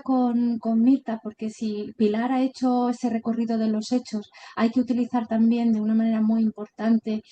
con Mirta, porque si Pilar ha hecho ese recorrido de los hechos, hay que utilizar también de una manera muy importante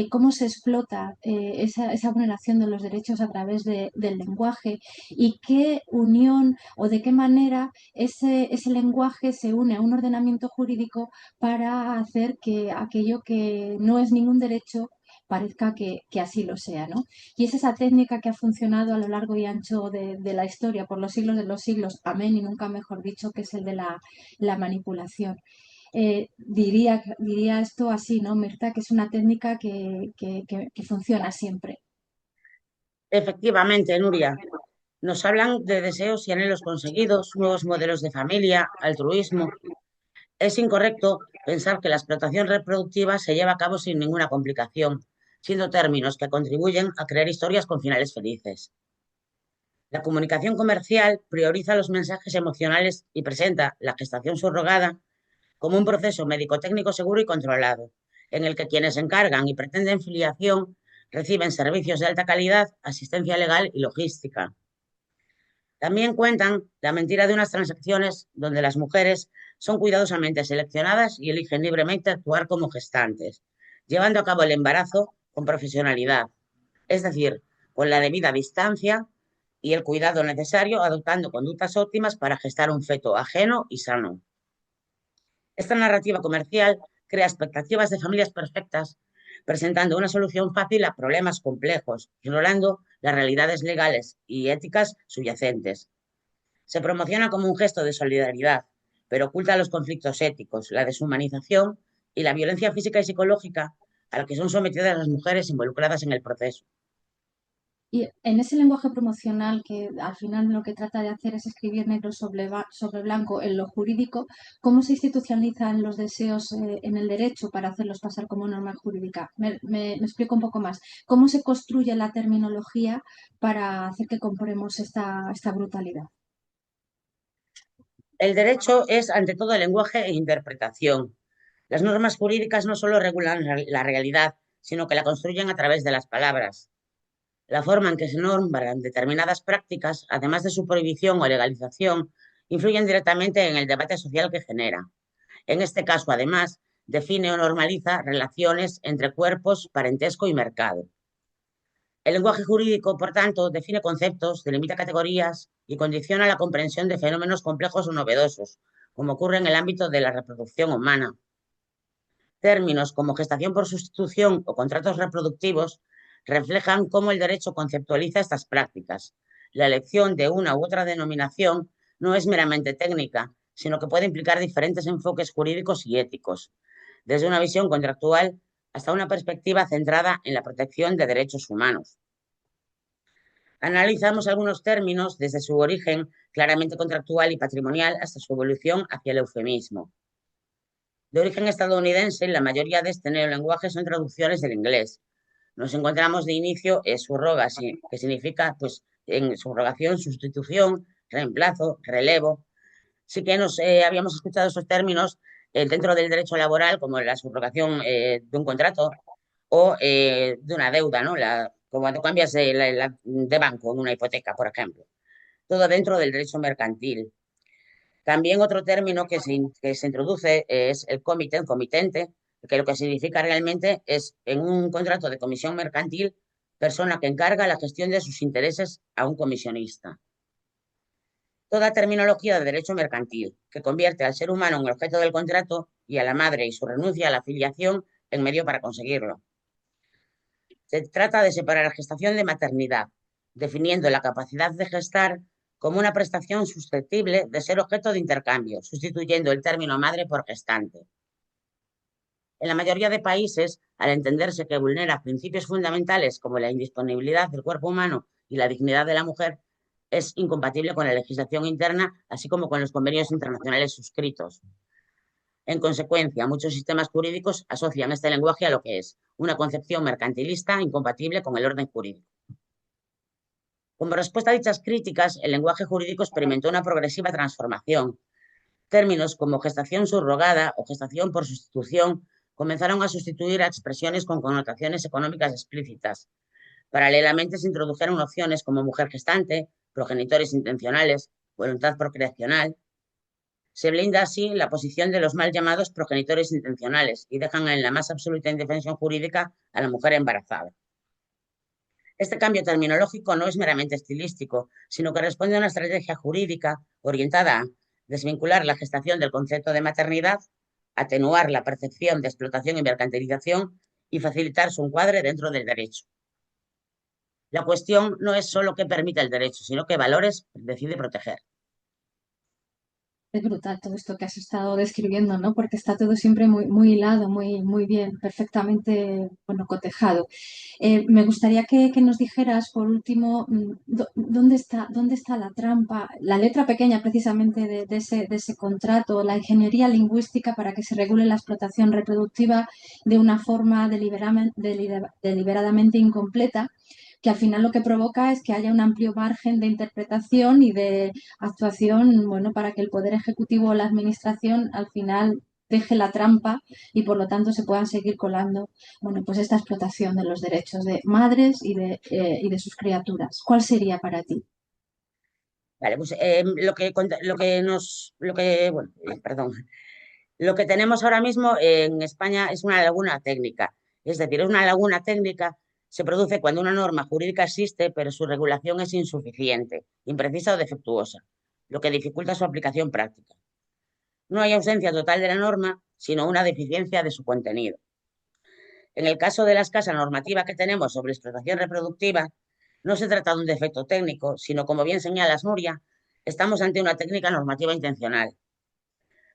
cómo se explota esa vulneración de los derechos a través del lenguaje y qué unión o de qué manera ese lenguaje se une a un ordenamiento jurídico para hacer que aquello que no es ningún derecho parezca que así lo sea, ¿no? Y es esa técnica que ha funcionado a lo largo y ancho de la historia, por los siglos de los siglos, amén y nunca mejor dicho, que es el de la manipulación. Diría esto así, ¿no, Mirta? Que es una técnica que funciona siempre. Efectivamente, Nuria, nos hablan de deseos y anhelos conseguidos, nuevos modelos de familia, altruismo. Es incorrecto pensar que la explotación reproductiva se lleva a cabo sin ninguna complicación, siendo términos que contribuyen a crear historias con finales felices. La comunicación comercial prioriza los mensajes emocionales y presenta la gestación subrogada como un proceso médico-técnico seguro y controlado, en el que quienes encargan y pretenden filiación reciben servicios de alta calidad, asistencia legal y logística. También cuentan la mentira de unas transacciones donde las mujeres son cuidadosamente seleccionadas y eligen libremente actuar como gestantes, llevando a cabo el embarazo con profesionalidad, es decir, con la debida distancia y el cuidado necesario, adoptando conductas óptimas para gestar un feto ajeno y sano. Esta narrativa comercial crea expectativas de familias perfectas, presentando una solución fácil a problemas complejos, ignorando las realidades legales y éticas subyacentes. Se promociona como un gesto de solidaridad, pero oculta los conflictos éticos, la deshumanización y la violencia física y psicológica a la que son sometidas las mujeres involucradas en el proceso. Y en ese lenguaje promocional que al final lo que trata de hacer es escribir negro sobre blanco en lo jurídico, ¿cómo se institucionalizan los deseos en el derecho para hacerlos pasar como norma jurídica? Me explico un poco más. ¿Cómo se construye la terminología para hacer que compremos esta brutalidad? El derecho es, ante todo, lenguaje e interpretación. Las normas jurídicas no solo regulan la realidad, sino que la construyen a través de las palabras. La forma en que se nombran determinadas prácticas, además de su prohibición o legalización, influyen directamente en el debate social que genera. En este caso, además, define o normaliza relaciones entre cuerpos, parentesco y mercado. El lenguaje jurídico, por tanto, define conceptos, delimita categorías y condiciona la comprensión de fenómenos complejos o novedosos, como ocurre en el ámbito de la reproducción humana. Términos como gestación por sustitución o contratos reproductivos reflejan cómo el derecho conceptualiza estas prácticas. La elección de una u otra denominación no es meramente técnica, sino que puede implicar diferentes enfoques jurídicos y éticos, desde una visión contractual hasta una perspectiva centrada en la protección de derechos humanos. Analizamos algunos términos desde su origen claramente contractual y patrimonial hasta su evolución hacia el eufemismo. De origen estadounidense, la mayoría de este neolenguaje son traducciones del inglés. Nos encontramos de inicio subrogacy, que significa, pues, en subrogación, sustitución, reemplazo, relevo. Sí que nos habíamos escuchado esos términos dentro del derecho laboral, como la subrogación de un contrato o de una deuda, ¿no? Como cuando cambias de banco en una hipoteca, por ejemplo. Todo dentro del derecho mercantil. También otro término que se introduce es el comitente, que lo que significa realmente es en un contrato de comisión mercantil, persona que encarga la gestión de sus intereses a un comisionista. Toda terminología de derecho mercantil que convierte al ser humano en el objeto del contrato y a la madre y su renuncia a la filiación en medio para conseguirlo. Se trata de separar gestación de maternidad, definiendo la capacidad de gestar como una prestación susceptible de ser objeto de intercambio, sustituyendo el término madre por gestante. En la mayoría de países, al entenderse que vulnera principios fundamentales como la indisponibilidad del cuerpo humano y la dignidad de la mujer, es incompatible con la legislación interna, así como con los convenios internacionales suscritos. En consecuencia, muchos sistemas jurídicos asocian este lenguaje a lo que es una concepción mercantilista incompatible con el orden jurídico. Como respuesta a dichas críticas, el lenguaje jurídico experimentó una progresiva transformación. Términos como gestación subrogada o gestación por sustitución comenzaron a sustituir a expresiones con connotaciones económicas explícitas. Paralelamente se introdujeron opciones como mujer gestante, progenitores intencionales voluntad procreacional. Se blinda así la posición de los mal llamados progenitores intencionales y dejan en la más absoluta indefensión jurídica a la mujer embarazada. Este cambio terminológico no es meramente estilístico, sino que responde a una estrategia jurídica orientada a desvincular la gestación del concepto de maternidad, atenuar la percepción de explotación y mercantilización y facilitar su encuadre dentro del derecho. La cuestión no es solo qué permite el derecho, sino qué valores decide proteger. Es brutal todo esto que has estado describiendo, ¿no? Porque está todo siempre muy hilado, muy bien, perfectamente, bueno, cotejado. Me gustaría que nos dijeras, por último, dónde está la trampa, la letra pequeña precisamente de ese contrato, la ingeniería lingüística para que se regule la explotación reproductiva de una forma deliberadamente incompleta, que al final lo que provoca es que haya un amplio margen de interpretación y de actuación, bueno, para que el Poder Ejecutivo o la Administración al final deje la trampa y por lo tanto se puedan seguir colando, bueno, pues esta explotación de los derechos de madres y de sus criaturas. ¿Cuál sería para ti? Vale, pues perdón, lo que tenemos ahora mismo en España es una laguna técnica. Es decir, una laguna técnica se produce cuando una norma jurídica existe, pero su regulación es insuficiente, imprecisa o defectuosa, lo que dificulta su aplicación práctica. No hay ausencia total de la norma, sino una deficiencia de su contenido. En el caso de la escasa normativa que tenemos sobre explotación reproductiva, no se trata de un defecto técnico, sino, como bien señalas, Nuria, estamos ante una técnica normativa intencional.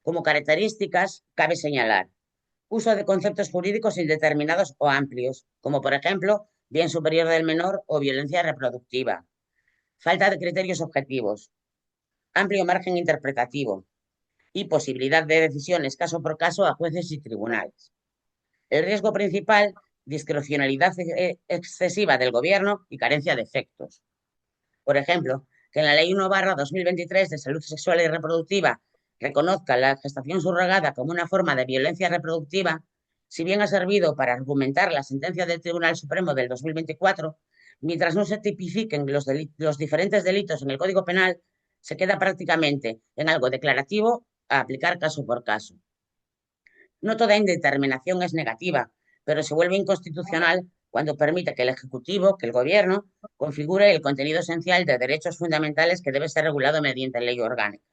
Como características, cabe señalar uso de conceptos jurídicos indeterminados o amplios, como por ejemplo, bien superior del menor o violencia reproductiva. Falta de criterios objetivos, amplio margen interpretativo y posibilidad de decisiones caso por caso a jueces y tribunales. El riesgo principal, discrecionalidad excesiva del gobierno y carencia de efectos. Por ejemplo, que en la Ley 1/2023 de Salud Sexual y Reproductiva reconozca la gestación subrogada como una forma de violencia reproductiva, si bien ha servido para argumentar la sentencia del Tribunal Supremo del 2024, mientras no se tipifiquen los diferentes delitos en el Código Penal, se queda prácticamente en algo declarativo a aplicar caso por caso. No toda indeterminación es negativa, pero se vuelve inconstitucional cuando permite que el Ejecutivo, que el Gobierno, configure el contenido esencial de derechos fundamentales que debe ser regulado mediante ley orgánica.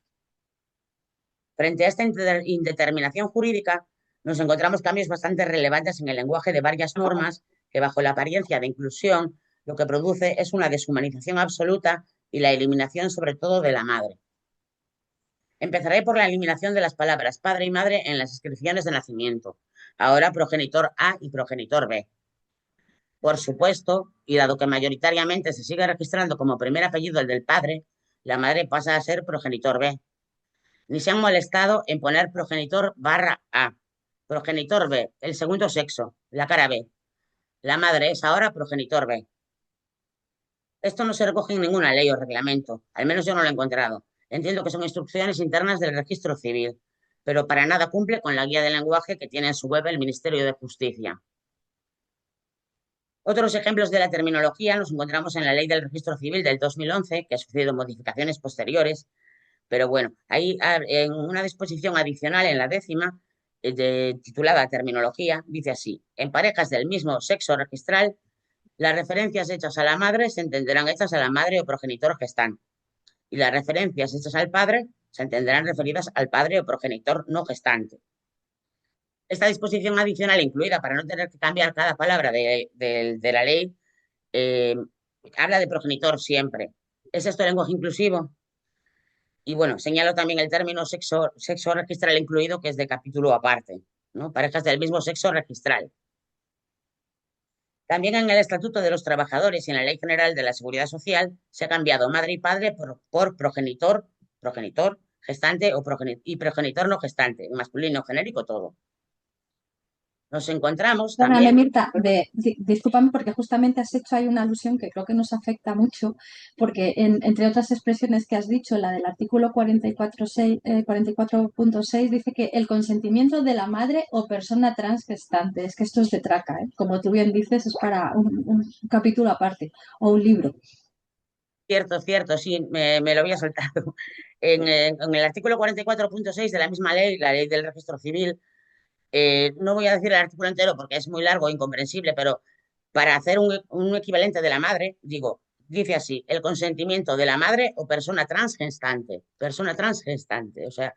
Frente a esta indeterminación jurídica, nos encontramos cambios bastante relevantes en el lenguaje de varias normas que, bajo la apariencia de inclusión, lo que produce es una deshumanización absoluta y la eliminación sobre todo de la madre. Empezaré por la eliminación de las palabras padre y madre en las inscripciones de nacimiento, ahora progenitor A y progenitor B. Por supuesto, y dado que mayoritariamente se sigue registrando como primer apellido el del padre, la madre pasa a ser progenitor B. Ni se han molestado en poner progenitor barra A, progenitor B, el segundo sexo, la cara B. La madre es ahora progenitor B. Esto no se recoge en ninguna ley o reglamento, al menos yo no lo he encontrado. Entiendo que son instrucciones internas del registro civil, pero para nada cumple con la guía de lenguaje que tiene en su web el Ministerio de Justicia. Otros ejemplos de la terminología los encontramos en la Ley del Registro Civil del 2011, que ha sufrido modificaciones posteriores, pero bueno, ahí en una disposición adicional en la 10ª, titulada Terminología, dice así: en parejas del mismo sexo registral, las referencias hechas a la madre se entenderán hechas a la madre o progenitor gestante, y las referencias hechas al padre se entenderán referidas al padre o progenitor no gestante. Esta disposición adicional incluida, para no tener que cambiar cada palabra de la ley, eh, habla de progenitor siempre. ¿Es esto lenguaje inclusivo? Y bueno, señalo también el término sexo registral incluido, que es de capítulo aparte, ¿no? Parejas del mismo sexo registral. También en el Estatuto de los Trabajadores y en la Ley General de la Seguridad Social se ha cambiado madre y padre por progenitor, gestante y progenitor no gestante, masculino, genérico, todo. Nos encontramos Perdóname, también. Mirta, discúlpame porque justamente has hecho ahí una alusión que creo que nos afecta mucho, porque entre otras expresiones que has dicho, la del artículo 44.6 dice que el consentimiento de la madre o persona transgestante, es que esto es de traca, ¿eh? Como tú bien dices, es para un capítulo aparte o un libro. Cierto, cierto, sí, me lo había soltado. En el artículo 44.6 de la misma ley, la ley del registro civil, no voy a decir el artículo entero porque es muy largo e incomprensible, pero para hacer un equivalente de la madre, digo, dice así, el consentimiento de la madre o persona transgestante, o sea,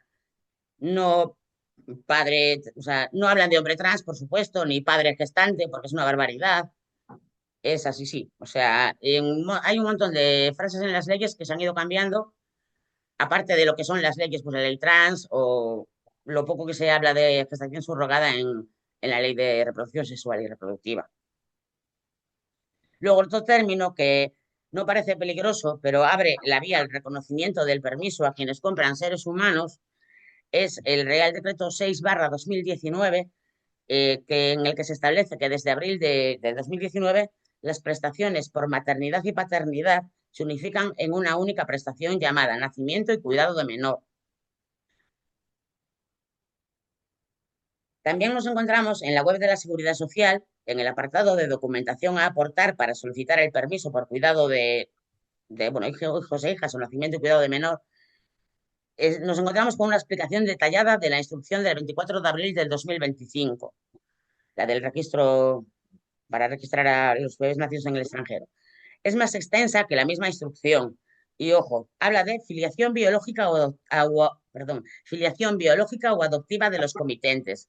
no padre, o sea, no hablan de hombre trans, por supuesto, ni padre gestante, porque es una barbaridad. Es así, sí. O sea, hay un montón de frases en las leyes que se han ido cambiando, aparte de lo que son las leyes, pues la ley trans o lo poco que se habla de gestación subrogada en la ley de reproducción sexual y reproductiva. Luego, otro término que no parece peligroso, pero abre la vía al reconocimiento del permiso a quienes compran seres humanos, es el Real Decreto 6/2019, en el que se establece que desde abril de 2019 las prestaciones por maternidad y paternidad se unifican en una única prestación llamada nacimiento y cuidado de menor. También nos encontramos en la web de la Seguridad Social, en el apartado de documentación a aportar para solicitar el permiso por cuidado de bueno, hijos e hijas o nacimiento y cuidado de menor. Nos encontramos con una explicación detallada de la instrucción del 24 de abril del 2025, la del registro para registrar a los bebés nacidos en el extranjero. Es más extensa que la misma instrucción. Y ojo, habla de filiación biológica o adoptiva de los comitentes,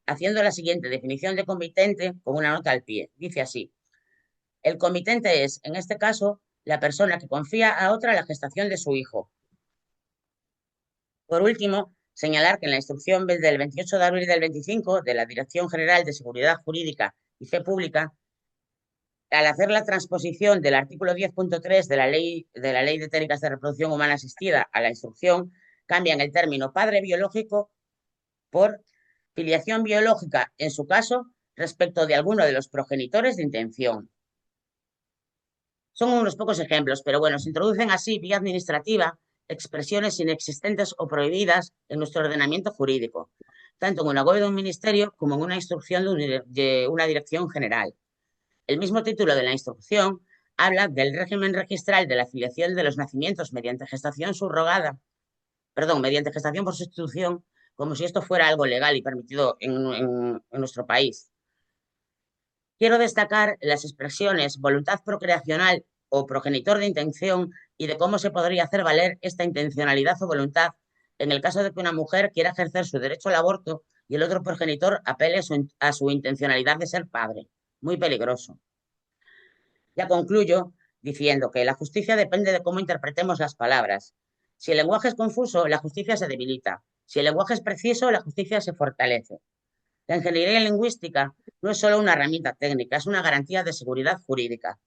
haciendo la siguiente definición de comitente con una nota al pie. Dice así: el comitente es, en este caso, la persona que confía a otra la gestación de su hijo. Por último, señalar que en la instrucción del 28 de abril del 25 de la Dirección General de Seguridad Jurídica y Fe Pública, al hacer la transposición del artículo 10.3 de la Ley de Técnicas de Reproducción Humana Asistida a la instrucción, cambian el término padre biológico por filiación biológica, en su caso, respecto de alguno de los progenitores de intención. Son unos pocos ejemplos, pero bueno, se introducen así, vía administrativa, expresiones inexistentes o prohibidas en nuestro ordenamiento jurídico, tanto en una web de un ministerio como en una instrucción de una dirección general. El mismo título de la instrucción habla del régimen registral de la afiliación de los nacimientos mediante gestación subrogada, perdón, mediante gestación por sustitución, como si esto fuera algo legal y permitido en nuestro país. Quiero destacar las expresiones voluntad procreacional o progenitor de intención y de cómo se podría hacer valer esta intencionalidad o voluntad en el caso de que una mujer quiera ejercer su derecho al aborto y el otro progenitor apele a su intencionalidad de ser padre. Muy peligroso. Ya concluyo diciendo que la justicia depende de cómo interpretemos las palabras. Si el lenguaje es confuso, la justicia se debilita. Si el lenguaje es preciso, la justicia se fortalece. La ingeniería lingüística no es solo una herramienta técnica, es una garantía de seguridad jurídica.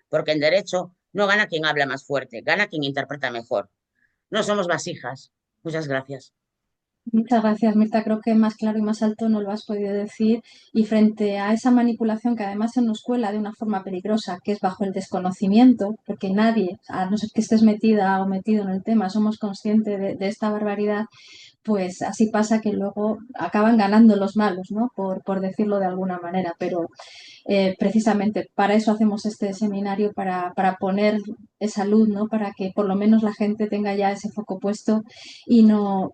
Porque en derecho no gana quien habla más fuerte, gana quien interpreta mejor. No somos vasijas. Muchas gracias. Muchas gracias, Mirta. Creo que más claro y más alto no lo has podido decir. Y frente a esa manipulación que además se nos cuela de una forma peligrosa, que es bajo el desconocimiento, porque nadie, a no ser que estés metida o metido en el tema, somos conscientes de esta barbaridad, pues así pasa que luego acaban ganando los malos, ¿no? Por decirlo de alguna manera. Pero precisamente para eso hacemos este seminario, para poner esa luz, ¿no? Para que por lo menos la gente tenga ya ese foco puesto y no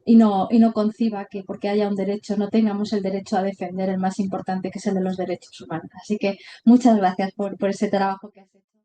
conciba que porque haya un derecho no tengamos el derecho a defender el más importante, que es el de los derechos humanos. Así que muchas gracias por ese trabajo que has hecho.